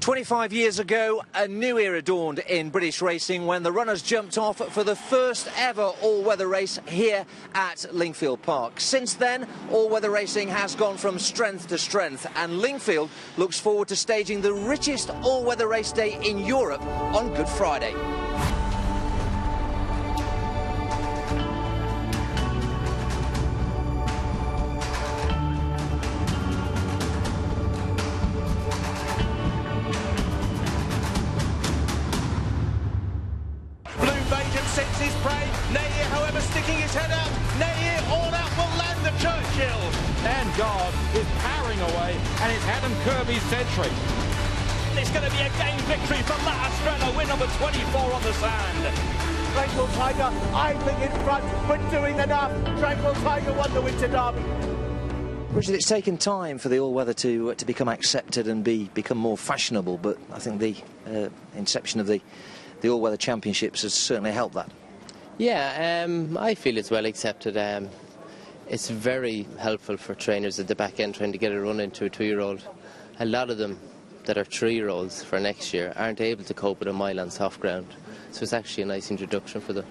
25 years ago, a new era dawned in British racing when the runners jumped off for the first ever all-weather race here at Lingfield Park. Since then, all-weather racing has gone from strength to strength, and Lingfield looks forward to staging the richest all-weather race day in Europe on Good Friday. Sets his prey. Nair, however, sticking his head out. Nair, all out, will land the Churchill. And God is powering away, and it's Adam Kirby's century. It's going to be a game victory for Matt Estrella, win number 24 on the sand. Tranquil Tiger, idling in front, but doing enough. Tranquil Tiger won the Winter Derby. Richard, it's taken time for the all-weather to become accepted and become more fashionable, but I think the inception of the all-weather championships has certainly helped that. Yeah, I feel it's well accepted. It's very helpful for trainers at the back end trying to get a run into a 2-year-old. A lot of them that are 3-year-olds for next year aren't able to cope with a mile on soft ground, so it's actually a nice introduction for them.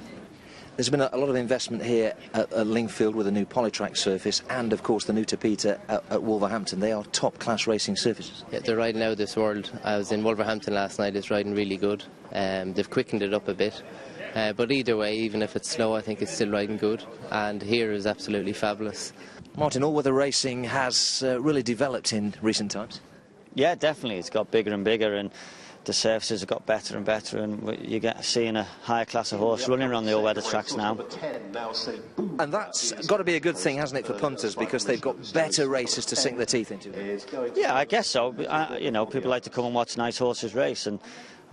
There's been a lot of investment here at Lingfield with a new polytrack surface and, of course, the new Tapeta at Wolverhampton. They are top-class racing surfaces. Yeah, they're riding out of this world. I was in Wolverhampton last night. It's riding really good. They've quickened it up a bit. But either way, even if it's slow, I think it's still riding good. And here is absolutely fabulous. Martin, all-weather racing has really developed in recent times. Yeah, definitely. It's got bigger and bigger, and the surfaces have got better and better, and you get seeing a higher class of horse running around the all-weather tracks now. And that's got to be a good thing, hasn't it, for punters, because they've got better races to sink their teeth into. Yeah, I guess so. You know, people like to come and watch nice horses race, and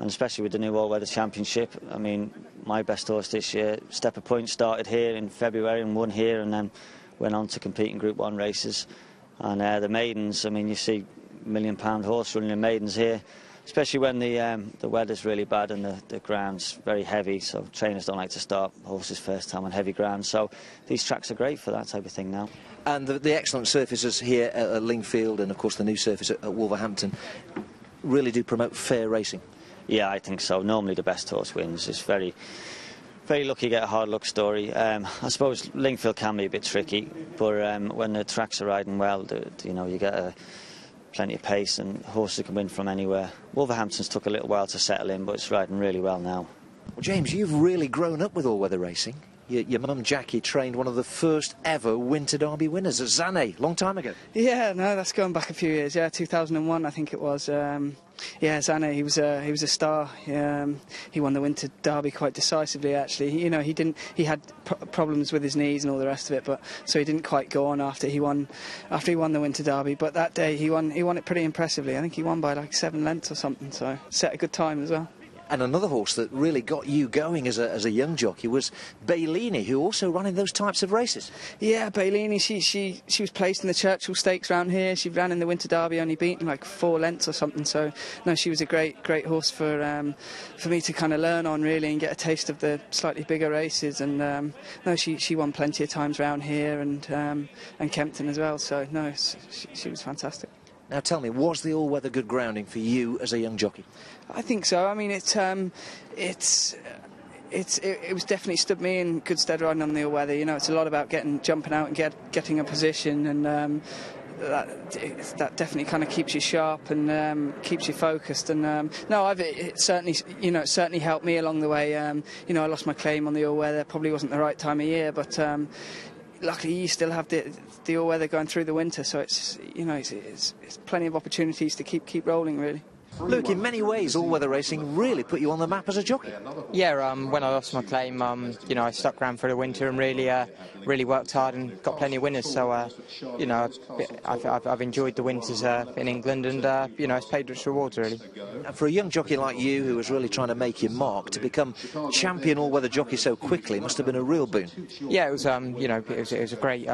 especially with the new all-weather championship. I mean, my best horse this year, Stepper Point, started here in February and won here, and then went on to compete in Group 1 races. And the maidens, I mean, you see £1 million horse running in maidens here, especially when the weather's really bad and the ground's very heavy, so trainers don't like to start horses first time on heavy ground. So these tracks are great for that type of thing now. And the excellent surfaces here at Lingfield and, of course, the new surface at Wolverhampton really do promote fair racing. Yeah, I think so. Normally the best horse wins. It's very, very lucky to get a hard luck story. I suppose Lingfield can be a bit tricky, but when the tracks are riding well, you know, you get plenty of pace and horses can win from anywhere. Wolverhampton's took a little while to settle in, but it's riding really well now. Well, James, you've really grown up with all-weather racing. Your mum Jackie trained one of the first ever Winter Derby winners at Zanne, long time ago. Yeah, no, that's going back a few years. Yeah, 2001, I think it was. Yeah, Zanne, he was a star. He won the Winter Derby quite decisively, actually. You know, he had problems with his knees and all the rest of it, but so he didn't quite go on after he won the Winter Derby. But that day he won it pretty impressively. I think he won by like 7 lengths or something. So set a good time as well. And another horse that really got you going as a young jockey was Bailini, who also ran in those types of races. Yeah, Bailini, she was placed in the Churchill Stakes round here. She ran in the Winter Derby, only beaten like 4 lengths or something. So no, she was a great horse for me to kind of learn on really and get a taste of the slightly bigger races. And no, she won plenty of times round here and Kempton as well. So no, she was fantastic. Now tell me, was the all-weather good grounding for you as a young jockey? I think so. I mean, it was definitely stood me in good stead riding on the all-weather. You know, it's a lot about jumping out and getting a position, and that definitely kind of keeps you sharp and keeps you focused. And no, it certainly helped me along the way. You know, I lost my claim on the all-weather. Probably wasn't the right time of year, but luckily you still have the all-weather going through the winter, so it's plenty of opportunities to keep rolling really. Luke, in many ways all-weather racing really put you on the map as a jockey. Yeah, when I lost my claim, you know, I stuck around for the winter and really worked hard and got plenty of winners. So you know, I've enjoyed the winters in England, and you know, it's paid rich rewards really. And for a young jockey like you, who was really trying to make your mark, to become champion all-weather jockey so quickly must have been a real boon. Yeah, it was. You know, it was a great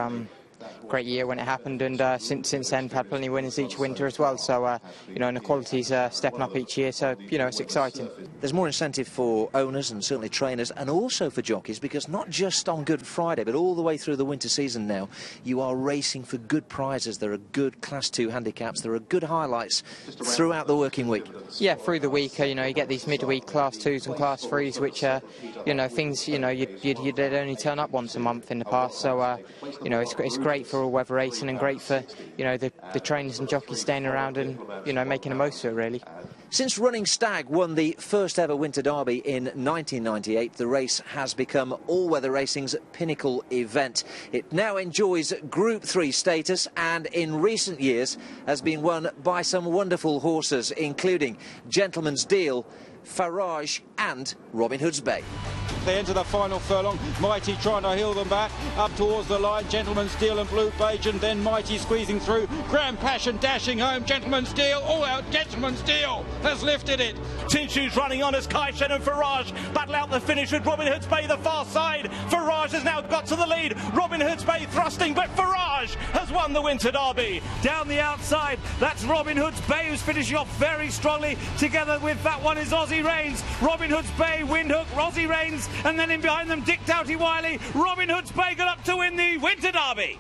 great year when it happened, and since then we've had plenty of winners each winter as well. So and the quality's stepping up each year. So it's exciting. There's more incentive for owners and certainly trainers, and also for jockeys, because not just on Good Friday, but all the way through the winter season now, you are racing for good prizes. There are good Class 2 handicaps. There are good highlights throughout the working week. Yeah, through the week, you get these midweek Class 2s and Class 3s, which things you'd only turn up once a month in the past. So it's great for all-weather racing and great for the trainers and jockeys staying around and making the most of it, really. Since Running Stag won the first ever Winter Derby in 1998, the race has become all-weather racing's pinnacle event. It now enjoys Group 3 status and in recent years has been won by some wonderful horses, including Gentleman's Deal, Farage and Robin Hood's Bay. They enter the final furlong. Mighty trying to heel them back up towards the line. Gentleman's Deal and Blue Page, and then Mighty squeezing through. Grand Passion dashing home. Gentleman's Deal all out. Gentleman's Deal has lifted it. Tinchu's running on as Kai Shen and Farage battle out the finish with Robin Hood's Bay the far side. Farage has now got to the lead. Robin Hood's Bay thrusting, but Farage has won the Winter Derby. Down the outside, that's Robin Hood's Bay who's finishing off very strongly. Together with that one is Aussie Reigns. Robin Hood's Bay, Windhoek, Aussie Reigns, and then in behind them Dick Doughty Wiley. Robin Hood's Bay got up to win the Winter Derby.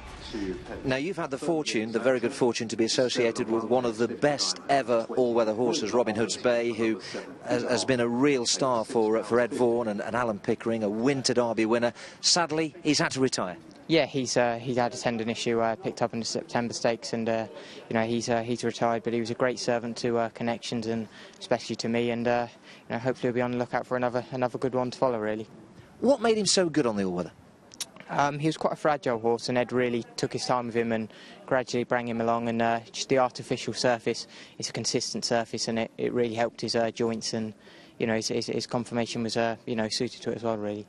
Now, you've had the fortune, the very good fortune, to be associated with one of the best ever all-weather horses, Robin Hood's Bay, who has been a real star for Ed Vaughan and Alan Pickering, a Winter Derby winner. Sadly, he's had to retire. Yeah, he's had a tendon issue picked up in the September Stakes, and he's retired. But he was a great servant to Connections and especially to me, and hopefully he'll be on the lookout for another good one to follow. Really. What made him so good on the all-weather? He was quite a fragile horse, and Ed really took his time with him and gradually brought him along. And just the artificial surface, it's a consistent surface, and it really helped his joints, and his conformation was suited to it as well, really.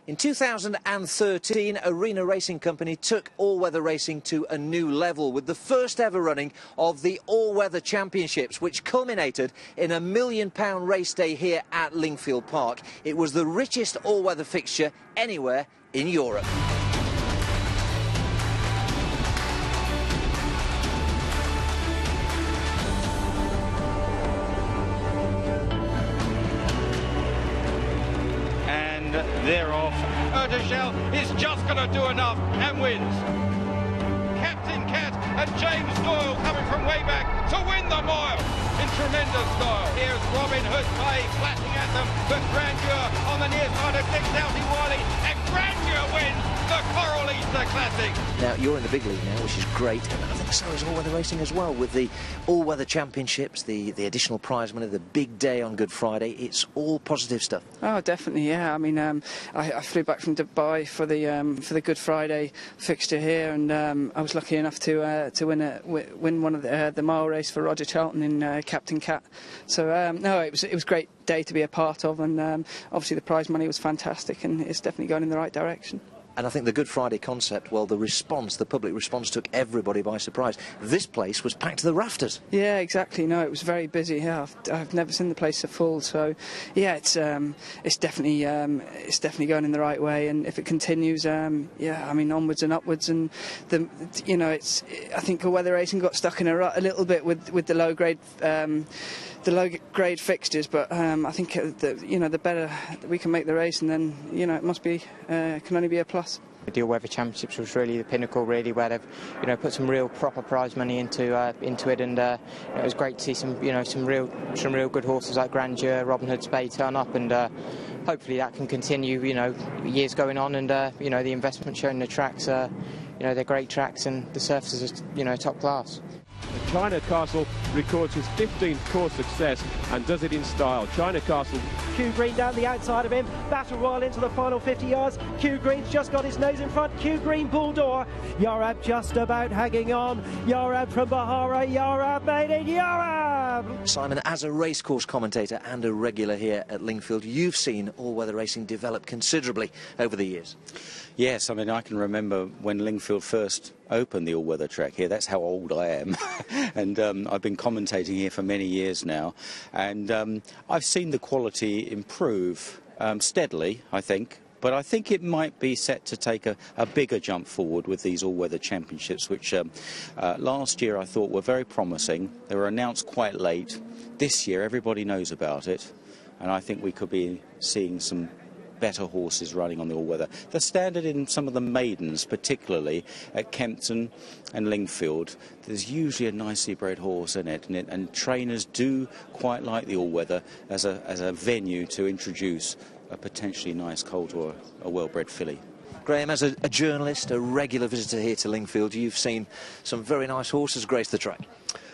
In 2013, Arena Racing Company took all-weather racing to a new level with the first ever running of the All-Weather Championships, which culminated in a £1 million race day here at Lingfield Park. It was the richest all-weather fixture anywhere in Europe. They're off. Erdeshel is just going to do enough and wins. Captain Cat and James Doyle coming from way back to win the mile in tremendous style. Here's Robin Hood's Bay flashing at them, but Grandeur on the near side of Dick Doughty Wiley, and Grandeur wins the Coral Easter Classic. Now, you're in the big league now, which is great, and I think so is all-weather racing as well, with the all-weather championships, the additional prize money, the big day on Good Friday. It's all positive stuff. Oh, definitely, yeah. I mean, I flew back from Dubai for the Good Friday fixture here, and I was lucky enough to win one of the mile race for Roger Charlton in Captain Cat. So no, it was a great day to be a part of, and obviously the prize money was fantastic, and it's definitely going in the right direction. And I think the Good Friday concept, well, the public response took everybody by surprise. This place was packed to the rafters. Yeah, exactly. No, it was very busy. Yeah, I've never seen the place so full. So, yeah, it's definitely going in the right way. And if it continues, yeah, I mean, onwards and upwards. And I think all-weather racing got stuck in a rut a little bit with the low grade. The low-grade fixtures, but I think the better we can make the race, and then it must be can only be a plus. The All-Weather Championships was really the pinnacle, really, where they've put some real proper prize money into it, and it was great to see some real good horses like Grandeur, Robin Hood's Bay turn up, and hopefully that can continue. Years going on, and the investment showing the tracks, they're great tracks, and the surfaces are top class. China Castle records his 15th course success and does it in style. China Castle. Q Green down the outside of him, battle royal into the final 50 yards. Q Green's just got his nose in front. Q Green Bulldor. Yarab just about hanging on. Yarab from Bahara. Yarab made it. Yarab! Simon, as a racecourse commentator and a regular here at Lingfield, you've seen all-weather racing develop considerably over the years. Yes, I mean, I can remember when Lingfield first opened the all-weather track here. That's how old I am. And I've been commentating here for many years now. And I've seen the quality improve steadily, I think. But I think it might be set to take a bigger jump forward with these all-weather championships, which last year I thought were very promising. They were announced quite late. This year everybody knows about it, and I think we could be seeing some better horses running on the all-weather. The standard in some of the maidens, particularly at Kempton and Lingfield, there's usually a nicely bred horse in it, and trainers do quite like the all-weather as a venue to introduce a potentially nice colt or a well-bred filly. Graham, as a journalist, a regular visitor here to Lingfield, you've seen some very nice horses grace the track.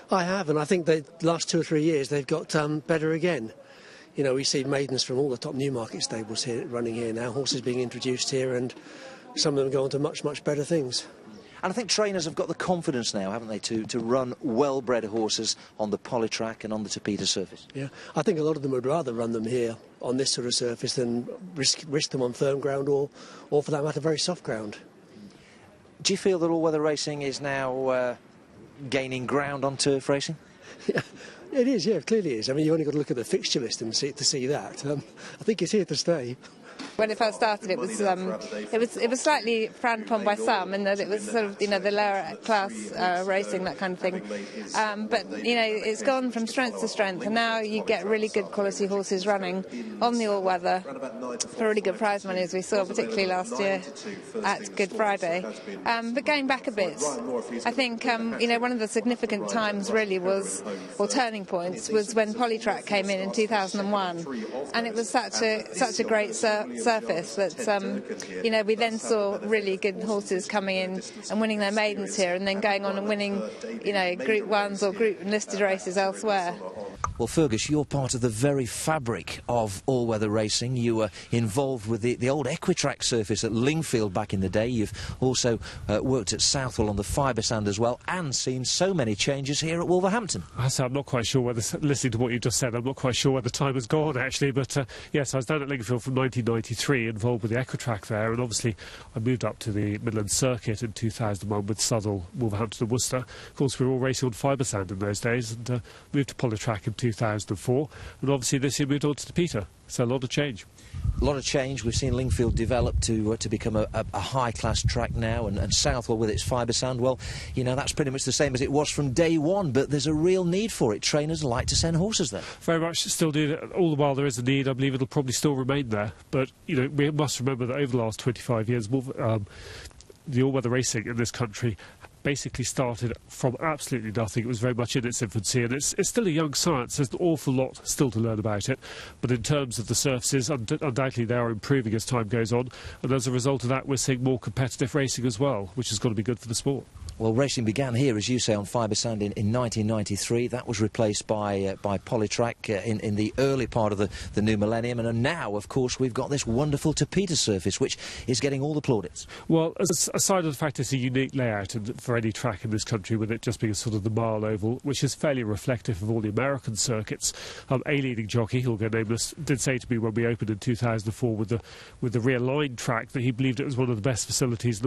I have, and I think the last 2 or 3 years they've got better again. You know, we see maidens from all the top Newmarket stables here running here now, horses being introduced here, and some of them go on to much, much better things. And I think trainers have got the confidence now, haven't they, to run well-bred horses on the poly track and on the Tapeta surface. Yeah, I think a lot of them would rather run them here on this sort of surface than risk them on firm ground or for that matter, very soft ground. Do you feel that all-weather racing is now gaining ground on turf racing? Yeah. It is, yeah, it clearly is. I mean, you only got to look at the fixture list and to see that. I think it's here to stay. When it first started, it was slightly frowned upon by some, in that it was sort of, the lower class racing, that kind of thing. But it's gone from strength to strength, and now you get really good quality horses running on the all-weather for really good prize money, as we saw particularly last year at Good Friday. But going back a bit, I think one of the significant times really was, or turning points, was when Polytrack came in 2001, and it was such a great surface that we then saw really good horses coming in and winning their maidens here, and then going on and winning Group 1s or Group listed races elsewhere. Well, Fergus, you're part of the very fabric of all-weather racing. You were involved with the old Equitrack surface at Lingfield back in the day. You've also worked at Southwell on the fibre sand as well, and seen so many changes here at Wolverhampton. I'm not quite sure whether, listening to what you just said, I'm not quite sure where the time has gone, actually. But yes, I was down at Lingfield from 1993, involved with the Equitrack there, and obviously I moved up to the Midland Circuit in 2001 with Southwell, Wolverhampton and Worcester. Of course, we were all racing on fibre sand in those days, and moved to Polytrack in 2004, and obviously this year moved on to Tapeta. So a lot of change. A lot of change. We've seen Lingfield develop to become a high-class track now, and Southwell with its fibre sand, well, that's pretty much the same as it was from day one, but there's a real need for it. Trainers like to send horses there. Very much still do. All the while there is a need, I believe it'll probably still remain there. But, we must remember that over the last 25 years, the all-weather racing in this country basically started from absolutely nothing. It was very much in its infancy, and it's still a young science. There's an awful lot still to learn about it, but in terms of the surfaces, undoubtedly they are improving as time goes on, and as a result of that we're seeing more competitive racing as well, which has got to be good for the sport. Well, racing began here, as you say, on fibre sand in 1993. That was replaced by Polytrack in the early part of the new millennium. And now, of course, we've got this wonderful Tapeta surface, which is getting all the plaudits. Well, aside of the fact it's a unique layout for any track in this country, with it just being sort of the mile oval, which is fairly reflective of all the American circuits, a leading jockey, who'll go nameless, did say to me when we opened in 2004 with the realigned track that he believed it was one of the best facilities in the